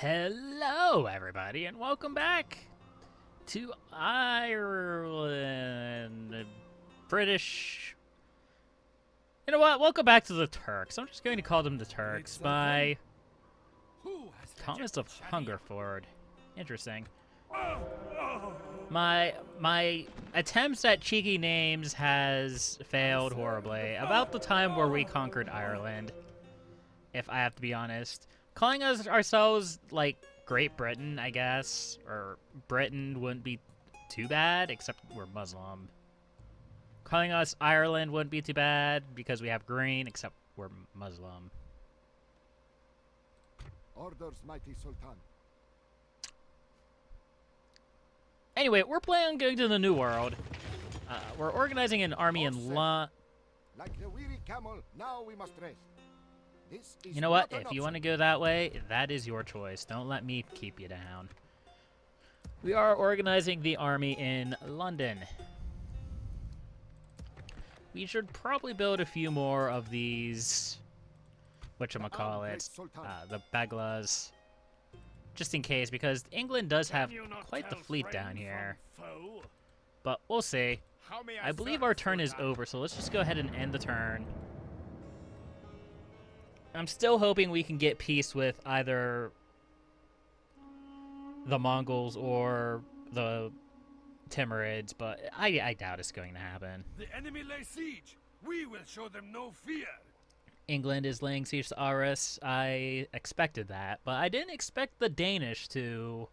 Hello, everybody, and welcome back to Ireland. British. You know what? Welcome back to the Turks. I'm just going to call them the Turks by Thomas of Hungerford. Interesting. My attempts at cheeky names has failed horribly. About the time where we conquered Ireland, if I have to be honest. Calling us ourselves, like, Great Britain, I guess, or Britain wouldn't be too bad, except we're Muslim. Calling us Ireland wouldn't be too bad, because we have green, except we're Muslim. Orders, mighty Sultan. Anyway, we're planning on going to the New World. We're organizing an army in Like the weary camel, now we must rest. You know what? If you want to go that way, that is your choice. Don't let me keep you down. We are organizing the army in London. We should probably build a few more of these, whatchamacallit, the Baglas, just in case, because England does have quite the fleet down here. But we'll see. I believe our turn is over, so let's just go ahead and end the turn. I'm still hoping we can get peace with either the Mongols or the Timurids, but I doubt it's going to happen. The enemy lay siege. We will show them no fear. England is laying siege to Aarhus. I expected that, but I didn't expect the Danish to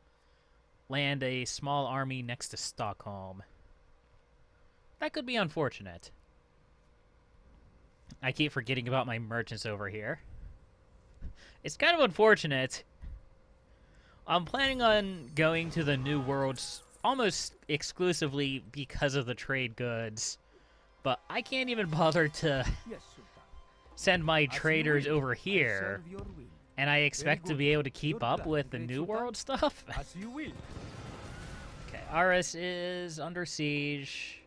land a small army next to Stockholm. That could be unfortunate. I keep forgetting about my merchants over here. It's kind of unfortunate. I'm planning on going to the New World almost exclusively because of the trade goods, but I can't even bother to send my traders over here, and I expect to be able to keep up with the New World stuff. Okay, Aarhus is under siege.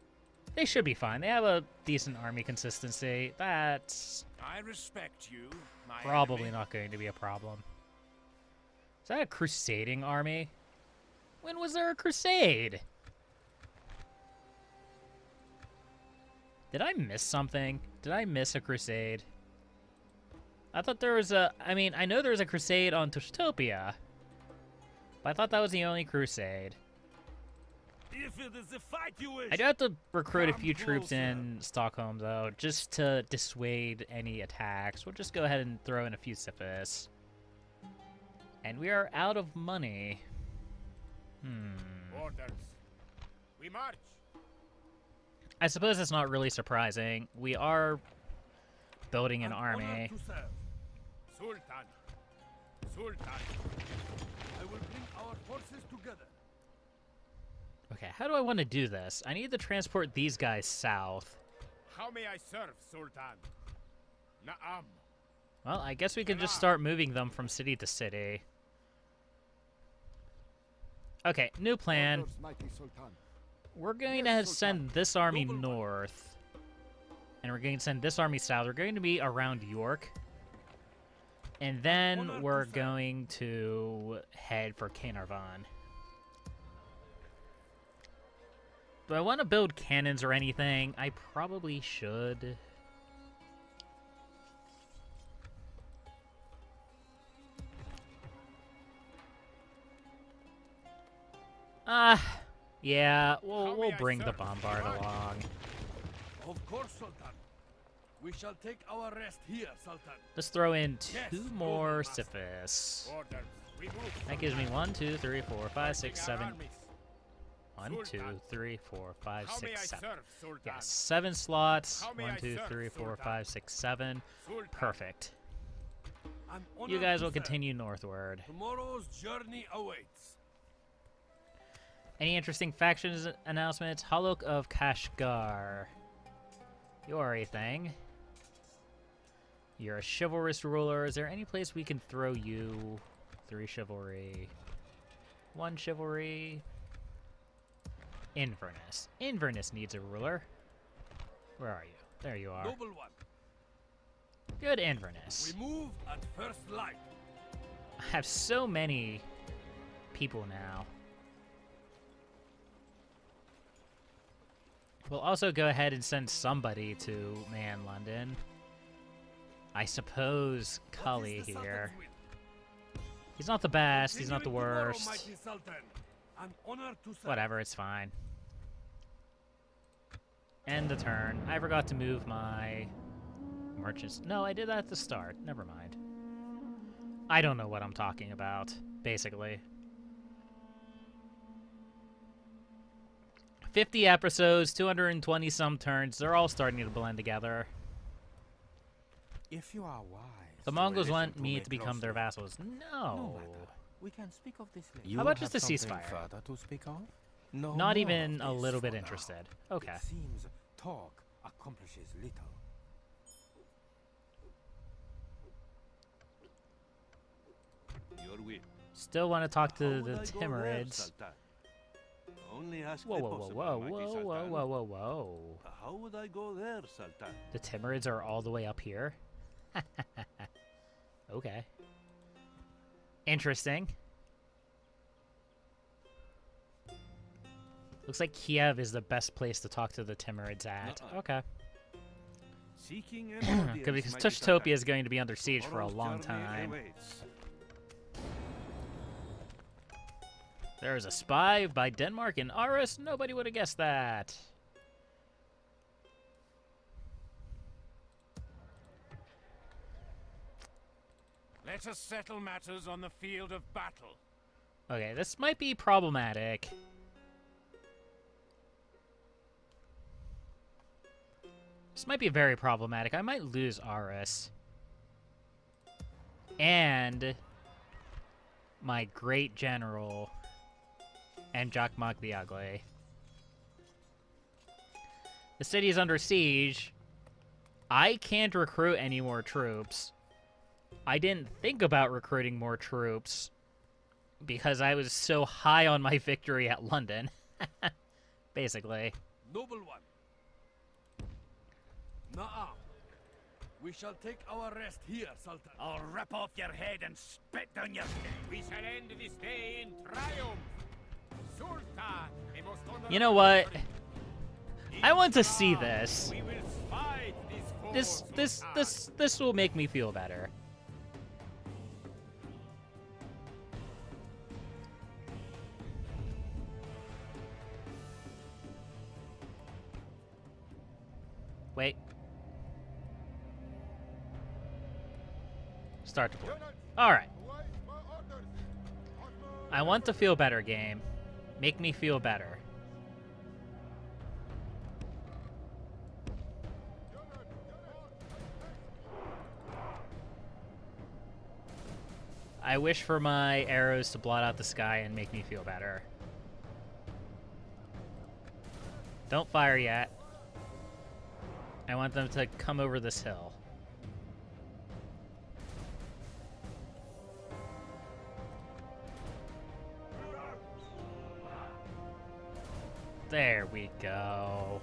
They should be fine. They have a decent army consistency. That's I respect you, my probably enemy. not going to be a problem. Is that a crusading army? When was there a crusade? Did I miss something? Did I miss a crusade? I thought there was a... I mean, I know there was a crusade on Tushtopia, but I thought that was the only crusade. If it is the fight you wish, I do have to recruit a few troops in Stockholm, though, just to dissuade any attacks. We'll just go ahead and throw in a few Sisyphus. And we are out of money. Orders. We march. I suppose that's not really surprising. We are building an army. Honored to serve. Sultan. Sultan. I will bring our forces together. Okay, how do I want to do this? I need to transport these guys south. How may I serve, Sultan? Na'am. Well, I guess we can just start moving them from city to city. Okay, new plan. Orders, mighty Sultan. We're going to send this army north. And we're going to send this army south. We're going to be around York. And then we're going to head for Caernarvon. Do I want to build cannons or anything? I probably should. Yeah, we'll bring the bombard along. Of course, Sultan. We shall take our rest here, Sultan. Let's throw in two more Sisyphus. Orders. We move. That gives me 1, 2, 3, 4, 5, 6, Marching our 7. armies. 1, 2, Sultan. 3, 4, 5, How may 6, I 7. serve, Sultan? Yes, 7 slots. How may 1, I 2, serve, 3, 4, Sultan? 5, 6, 7. Sultan. Perfect. I'm You honored guys to will serve. continue northward. Tomorrow's journey awaits. Any interesting factions announcements? Haluk of Kashgar. You're a thing. You're a chivalrous ruler. Is there any place we can throw you? 3 chivalry. 1 chivalry. Inverness. Inverness needs a ruler. Where are you? There you are. Noble one. Good Inverness. We move at first light. I have so many people now. We'll also go ahead and send somebody to man London. I suppose Cully here. He's not the best, he's not the worst. Whatever, it's fine. End the turn. I forgot to move my merchants. No, I did that at the start. Never mind. I don't know what I'm talking about, basically. 50 episodes, 220 some turns. They're all starting to blend together. If you are wise, The Mongols want me to become their vassals. No. We can speak of this later. How about just a something ceasefire? further to speak of? No Not more even of a this little bit for now. interested. Okay. It seems talk accomplishes little. Your will. Still want to talk to How the would I go there, Timurids. Sultan? Only ask Whoa, the whoa, whoa, possible, whoa, mighty whoa, whoa, Sultan. whoa, whoa, whoa. How would I go there, Sultan? The Timurids are all the way up here? Okay. Interesting. Looks like Kiev is the best place to talk to the Timurids at. Nuh-uh. Okay. Seeking an audience, Because mighty Tushtopia Sultan. is going to be under siege for a Tomorrow's long journey time. awaits. There is a spy by Denmark in Aarhus. Nobody would have guessed that. Let us settle matters on the field of battle. Okay, this might be problematic. This might be very problematic. I might lose Aarhus. And my great general, Anjakmak the Ugly. The city is under siege. I can't recruit any more troops. I didn't think about recruiting more troops because I was so high on my victory at London. Basically. Noble one. Na'am. We shall take our rest here, Sultan. I'll rip off your head and spit down your skin. We shall end this day in triumph. Sultan, a most honorable You know what? country. I want to see Now, this. We will fight this foe, Sultan. This will make me feel better. Wait. Start to play. Alright. I want to feel better, game. Make me feel better. I wish for my arrows to blot out the sky and make me feel better. Don't fire yet. I want them to come over this hill. There we go.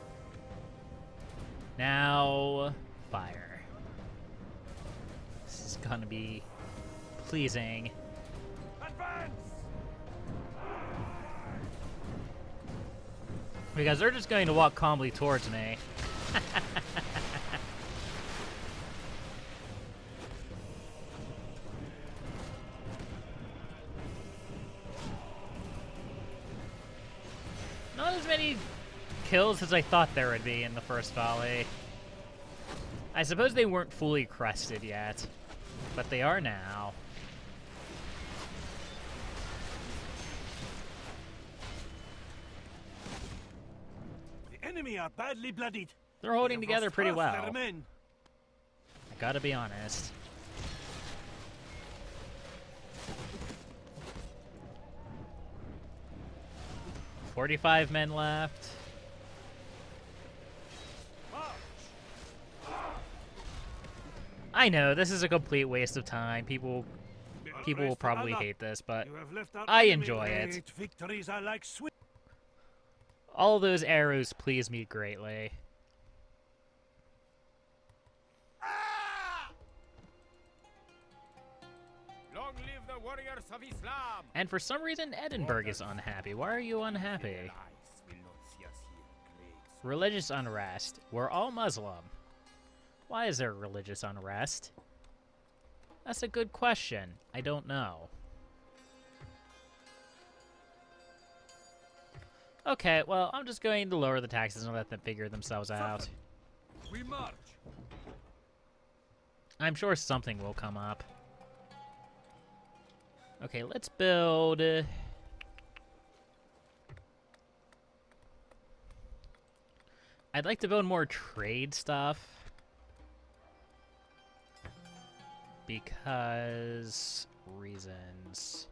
Now, fire. This is gonna be pleasing. Advance! Because they're just going to walk calmly towards me. Not as many kills as I thought there would be in the first volley. I suppose they weren't fully crested yet, but they are now. The enemy are badly bloodied. They're holding They have together lost pretty half well. their men. I gotta be honest. "45 men left." I know, this is a complete waste of time. People will probably hate this, but You have left our I enemy enjoy it. great Victories are like sweet. all those arrows please me greatly. Long live the Force of Islam. And for some reason, Edinburgh is unhappy. Why are you unhappy? Eyes will not see us here, great. Religious unrest. We're all Muslim. Why is there religious unrest? That's a good question. I don't know. Okay, well, I'm just going to lower the taxes and let them figure themselves out. We march. I'm sure something will come up. Okay, let's build... I'd like to build more trade stuff. Because... reasons.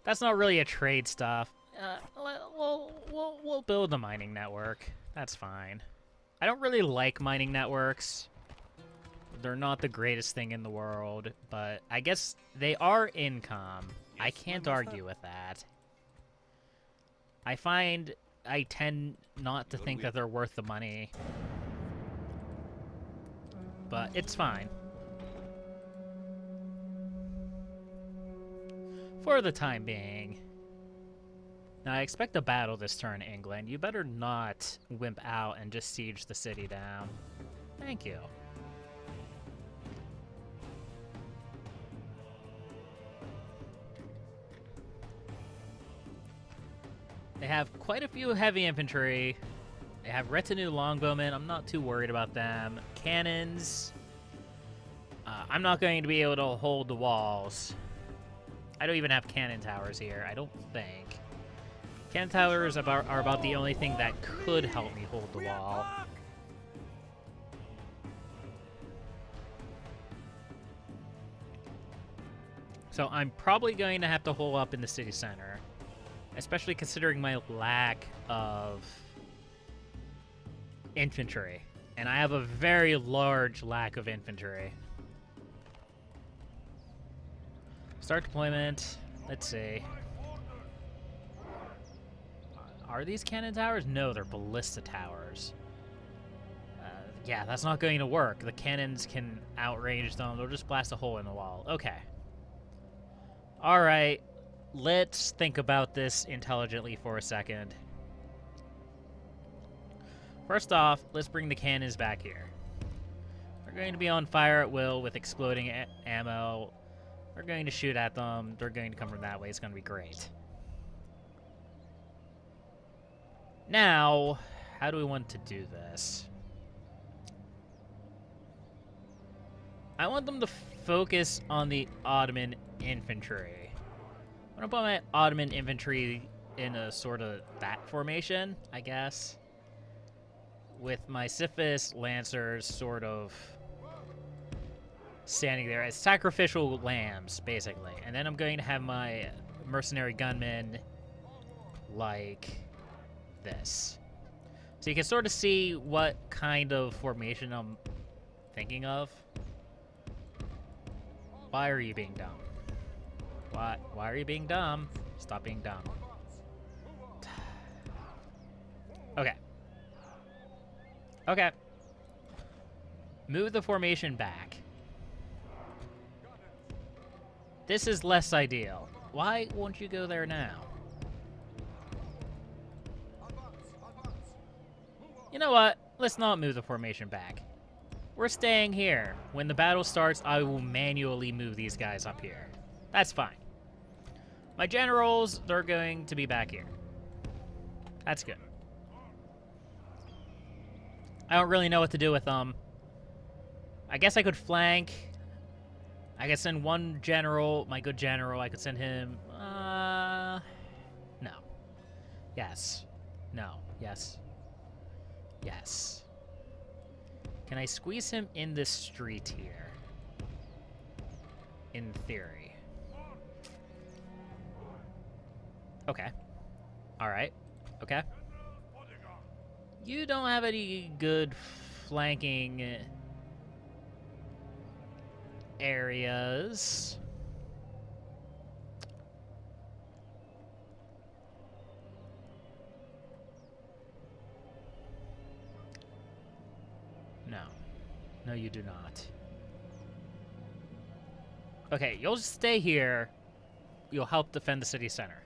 That's not really a trade stuff. We'll build a mining network. That's fine. I don't really like mining networks. They're not the greatest thing in the world, but I guess they are income. I can't argue with that. I tend not to think that they're worth the money. But it's fine. For the time being. Now, I expect a battle this turn, England. You better not wimp out and just siege the city down. Thank you. They have quite a few heavy infantry. They have retinue longbowmen. I'm not too worried about them. Cannons. I'm not going to be able to hold the walls. I don't even have cannon towers here, I don't think. Cannon towers are about the only thing that could help me hold the wall. So I'm probably going to have to hole up in the city center. Especially considering my lack of infantry. And I have a very large lack of infantry. Start deployment. Let's see. Are these cannon towers? No, they're ballista towers. Yeah, that's not going to work. The cannons can outrange them. They'll just blast a hole in the wall. Okay. Alright. Let's think about this intelligently for a second. First off, let's bring the cannons back here. They're going to be on fire at will with exploding ammo. We're going to shoot at them. They're going to come from that way. It's going to be great. Now, how do we want to do this? I want them to focus on the Ottoman infantry. I'm going to put my Ottoman infantry in a sort of that formation, I guess. With my Sifis Lancers sort of standing there as sacrificial lambs, basically. And then I'm going to have my mercenary gunmen like this. So you can sort of see what kind of formation I'm thinking of. Why are you being dumb? Why are you being dumb? Stop being dumb. Okay. Okay. Move the formation back. This is less ideal. Why won't you go there now? You know what? Let's not move the formation back. We're staying here. When the battle starts, I will manually move these guys up here. That's fine. My generals, they're going to be back here. That's good. I don't really know what to do with them. I guess I could flank. I could send one general, my good general. I could send him... no. Yes. No. Yes. Yes. Can I squeeze him in this street here? In theory. Okay. Alright. Okay. You don't have any good flanking areas. No. No, you do not. Okay, you'll stay here. You'll help defend the city center.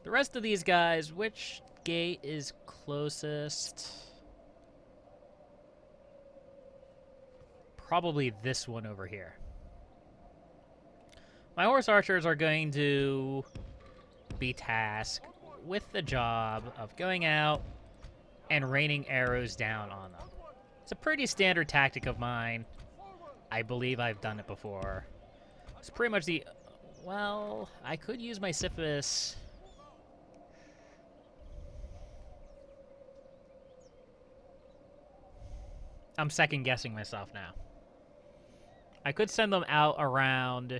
The rest of these guys, which gate is closest? Probably this one over here. My horse archers are going to be tasked with the job of going out and raining arrows down on them. It's a pretty standard tactic of mine. I believe I've done it before. It's pretty much the... Well, I could use my Syphilis. I'm second-guessing myself now. I could send them out around...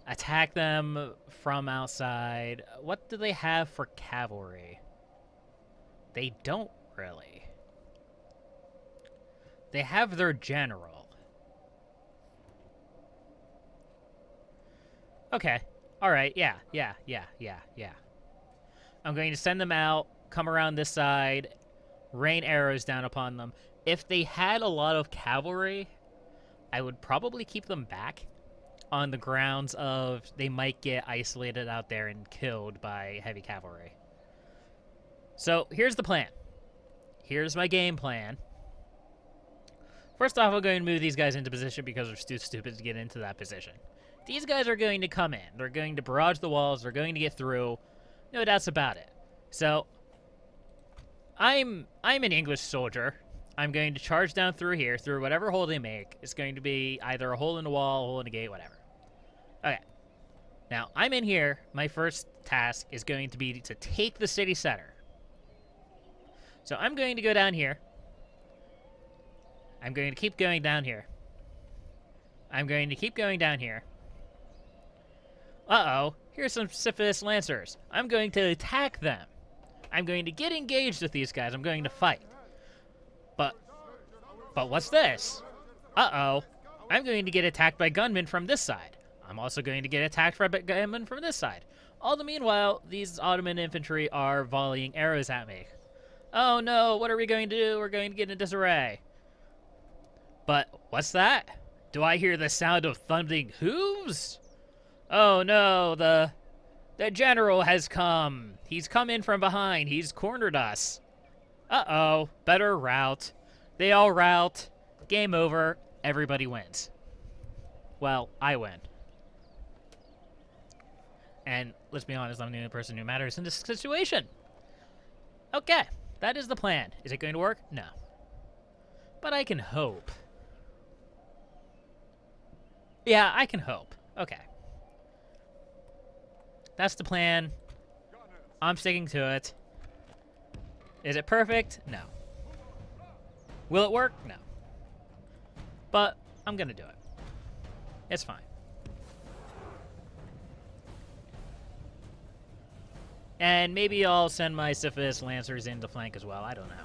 Attack them from outside. What do they have for cavalry? They don't really. They have their general. Okay. Alright, yeah. I'm going to send them out, come around this side, rain arrows down upon them. If they had a lot of cavalry, I would probably keep them back on the grounds of they might get isolated out there and killed by heavy cavalry. So, here's the plan. Here's my game plan. First off, I'm going to move these guys into position because they're too stupid to get into that position. These guys are going to come in. They're going to barrage the walls. They're going to get through. No doubts about it. So, I'm an English soldier. I'm going to charge down through here, through whatever hole they make. It's going to be either a hole in the wall, a hole in the gate, whatever. Okay. Now, I'm in here. My first task is going to be to take the city center. So I'm going to go down here. I'm going to keep going down here. I'm going to keep going down here. Uh-oh. Here's some Syphilis Lancers. I'm going to attack them. I'm going to get engaged with these guys. I'm going to fight. But what's this? Uh-oh. I'm going to get attacked by gunmen from this side. I'm also going to get attacked by gunmen from this side. All the meanwhile, these Ottoman infantry are volleying arrows at me. Oh no, what are we going to do? We're going to get in disarray. But what's that? Do I hear the sound of thundering hooves? Oh no, the general has come. He's come in from behind. He's cornered us. Uh-oh, better rout. They all rout. Game over. Everybody wins. Well, I win. And let's be honest, I'm the only person who matters in this situation. Okay, that is the plan. Is it going to work? No. But I can hope. Yeah, I can hope. Okay. That's the plan. I'm sticking to it. Is it perfect? No. Will it work? No. But I'm gonna do it. It's fine. And maybe I'll send my Syphilis Lancers in to flank as well. I don't know.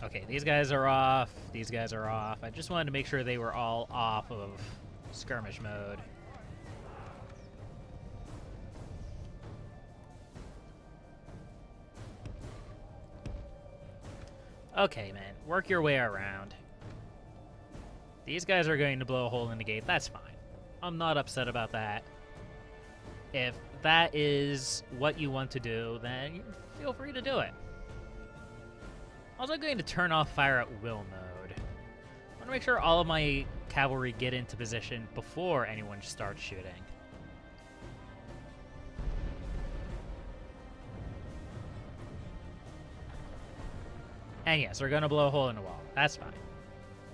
Okay, these guys are off. These guys are off. I just wanted to make sure they were all off of skirmish mode. Okay, man. Work your way around. These guys are going to blow a hole in the gate. That's fine. I'm not upset about that. If that is what you want to do, then feel free to do it. Also going to turn off fire at will mode. I want to make sure all of my cavalry get into position before anyone starts shooting. And yes, they're going to blow a hole in the wall. That's fine.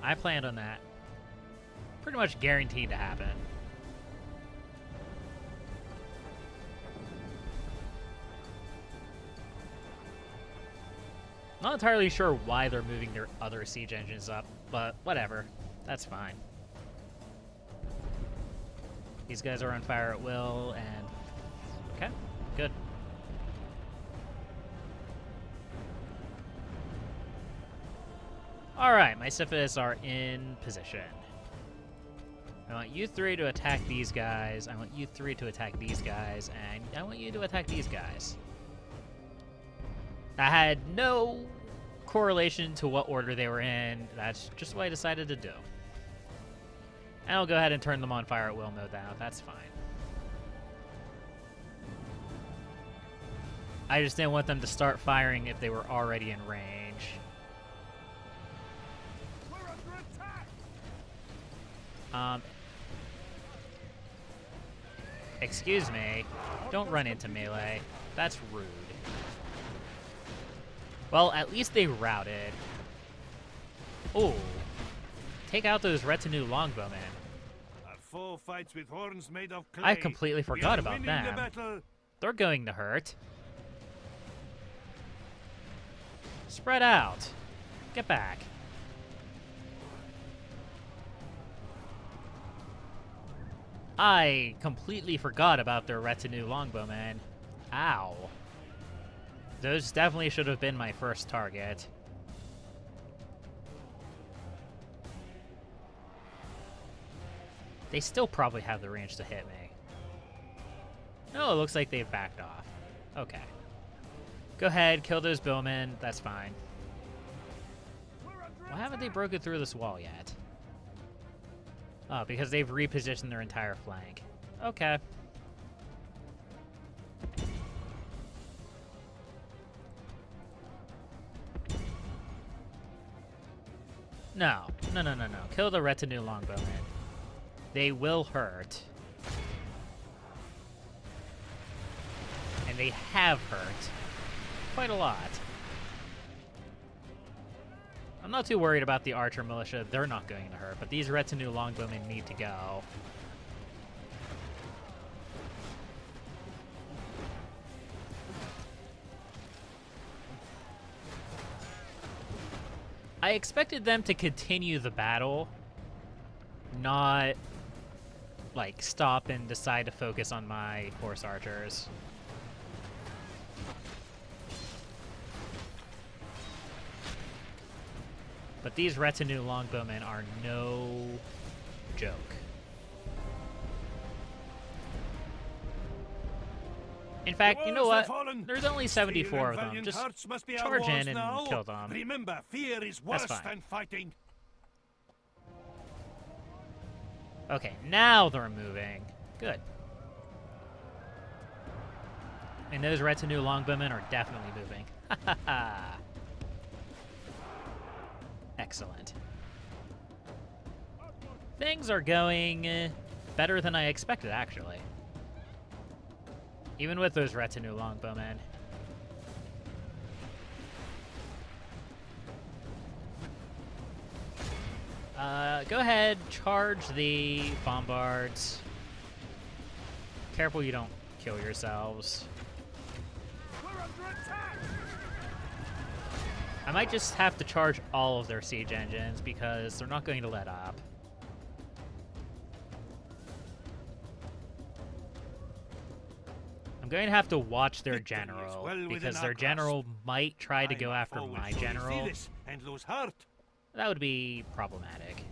I planned on that. Pretty much guaranteed to happen. Not entirely sure why they're moving their other siege engines up, but whatever. That's fine. These guys are on fire at will, and... Okay, good. Alright, my Syphilis are in position. I want you three to attack these guys. I want you three to attack these guys. And I want you to attack these guys. That had no correlation to what order they were in. That's just what I decided to do. And I'll go ahead and turn them on fire at will mode now. That's fine. I just didn't want them to start firing if they were already in range. We're under attack! Excuse me. Don't run into melee. That's rude. Well, at least they routed. Ooh. Take out those retinue longbowmen. Our foe fights with horns made of clay. I completely forgot about The them. battle. They're going to hurt. Spread out. Get back. I completely forgot about their retinue longbowmen. Ow. Those definitely should have been my first target. They still probably have the range to hit me. No, it looks like they've backed off. Okay. Go ahead, kill those bowmen. That's fine. Why haven't they broken through this wall yet? Oh, because they've repositioned their entire flank. Okay. No. No, no, no, no. Kill the retinue longbowmen. They will hurt. And they have hurt. Quite a lot. I'm not too worried about the archer militia. They're not going to hurt, but these retinue longbowmen need to go. I expected them to continue the battle, not, like, stop and decide to focus on my horse archers. But these retinue longbowmen are no joke. In fact, you know what? There's only 74 of them. Just charge in and kill them. Remember, fear is worse than fighting. Okay, now they're moving. Good. And those retinue longbowmen are definitely moving. Ha ha ha. Excellent. Things are going better than I expected, actually. Even with those retinue longbowmen. Go ahead, charge the bombards. Careful you don't kill yourselves. We're under attack! I might just have to charge all of their siege engines because they're not going to let up. I'm going to have to watch their general because their general might try to go after my general. And lose heart. That would be problematic.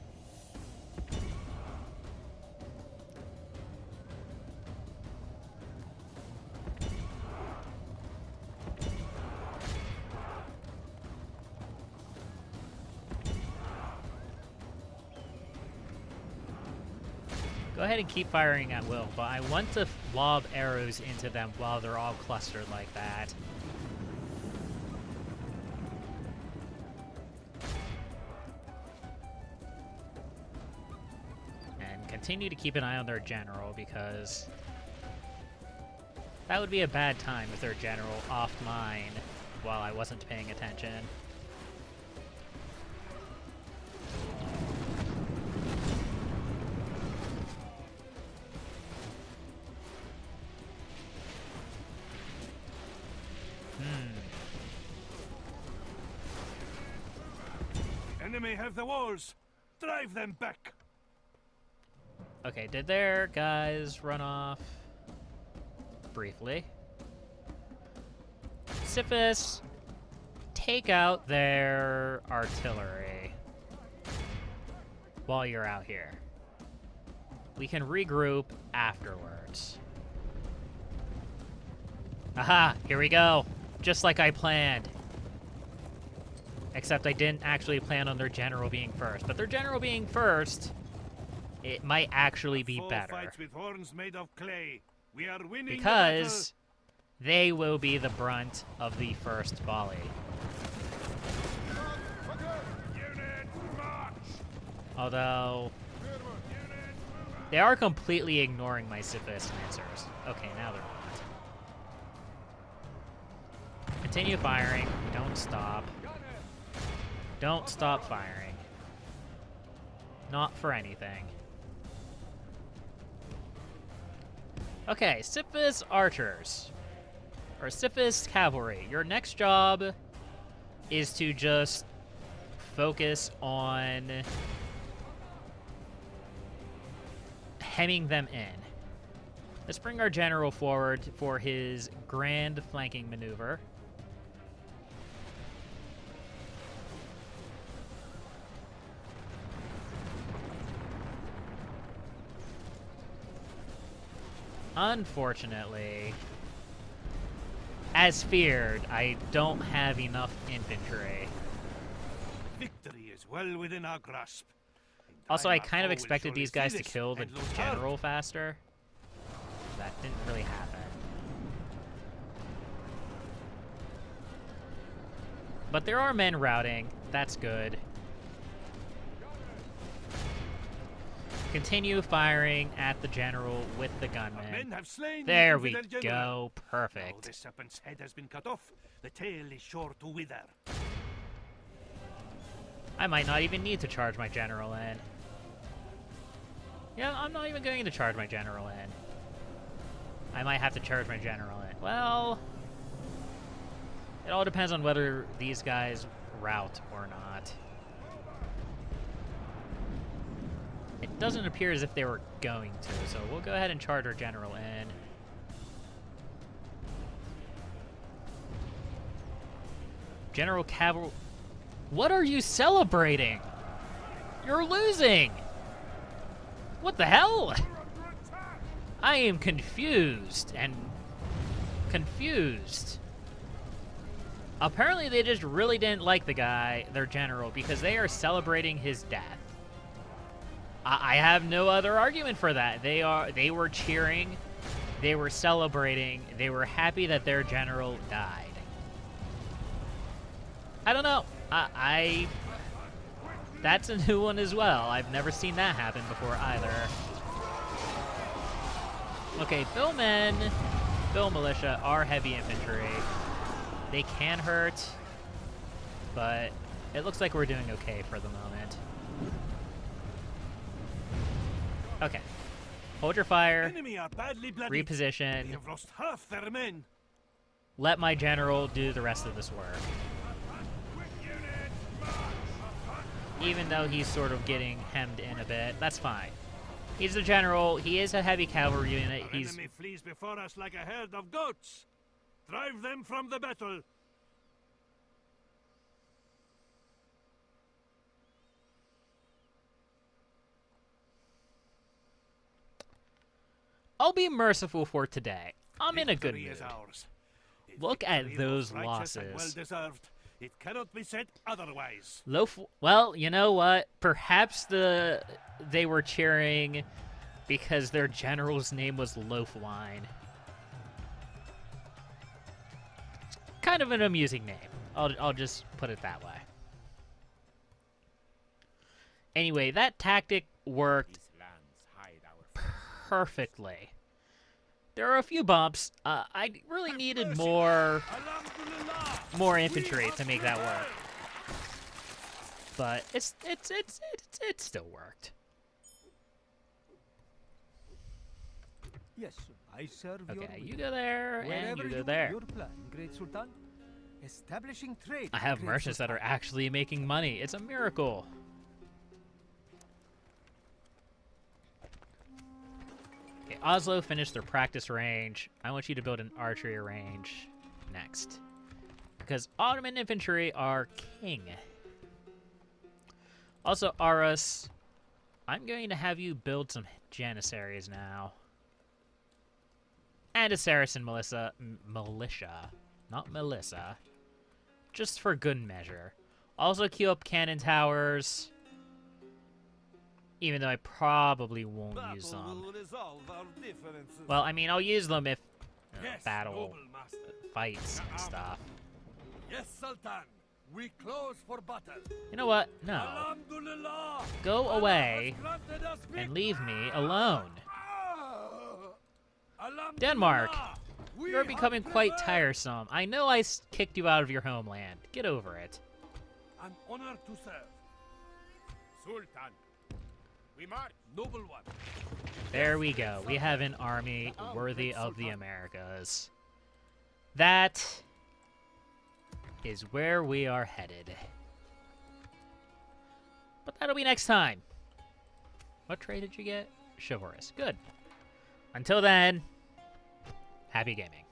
Go ahead and keep firing at will, but I want to lob arrows into them while they're all clustered like that. And continue to keep an eye on their general, because that would be a bad time if their general offed mine while I wasn't paying attention. Enemy have the walls. Drive them back. Okay, did their guys run off? Briefly. Sisyphus, take out their artillery while you're out here. we can regroup afterwards. Aha! Here we go! Just like I planned. Except I didn't actually plan on their general being first. But their general being first, it might actually be better. Fights with horns made of clay. We are winning Because they will be the brunt of the first volley. Although, they are completely ignoring my Sithis Lancers. Okay, now they're not. Continue firing. Don't stop. Don't stop firing. Not for anything. Okay, Sithis Archers. Or Sithis Cavalry. Your next job is to just focus on hemming them in. Let's bring our general forward for his grand flanking maneuver. Unfortunately, as feared, I don't have enough infantry. Victory is well within our grasp. Also, I kind of expected these guys to kill the general faster. That didn't really happen. But there are men routing. That's good. Continue firing at the general with the gunmen. There we go. Perfect. The serpent's head has been cut off. The tail is sure to wither. I might not even need to charge my general in. Yeah, I'm not even going to charge my general in. I might have to charge my general in. Well, it all depends on whether these guys rout or not. It doesn't appear as if they were going to, so we'll go ahead and charge our general in. General Cavalry. What are you celebrating? You're losing! What the hell? I am confused and confused. Apparently they just really didn't like the guy, their general, because they are celebrating his death. I have no other argument for that. They were cheering, they were celebrating, they were happy that their general died. I don't know. That's a new one as well. I've never seen that happen before either. Okay, billmen, bill militia are heavy infantry. They can hurt, but it looks like we're doing okay for the moment. Okay. Hold your fire. Enemy are badly bloody. Reposition. They have lost half their men. Let my general do the rest of this work. Even though he's sort of getting hemmed in a bit, that's fine. He's the general. He is a heavy cavalry unit. Our enemy flees before us like a herd of goats. Drive them from the battle. I'll be merciful for today. I'm in a good Victory mood. is ours. Look at Victory those was righteous and losses. well-deserved. It cannot be said otherwise. Well, you know what? Perhaps they were cheering because their general's name was Loaf Wine. Kind of an amusing name. I'll just put it that way. Anyway, that tactic worked perfectly. There are a few bumps. I really needed more infantry to make that work. But it still worked. Yes, I serve Okay, your you go there, and Wherever you go there. Your plan, Great Sultan. Establishing trade. I have Great merchants that are Sultan. actually making money. It's a miracle. Okay, Oslo finished their practice range. I want you to build an archery range next. Because Ottoman infantry are king. Also, Aras, I'm going to have you build some Janissaries now. And a Saracen militia, not Melissa. Just for good measure. Also queue up cannon towers. Even though I probably won't use them. Well, I mean, I'll use them if battle noble master. fights and stuff. Yes, Sultan. We close for battle. You know what? No. Alhamdulillah. Go Allah away has granted us and victory. leave me alone. Alhamdulillah. Denmark, We you're have becoming quite prevailed. tiresome. I know I kicked you out of your homeland. Get over it. An honor to serve. Sultan. We march. Noble one. There we go. We have an army worthy of the Americas. That is where we are headed. But that'll be next time. What trade did you get? Chivalrous. Good. Until then, happy gaming.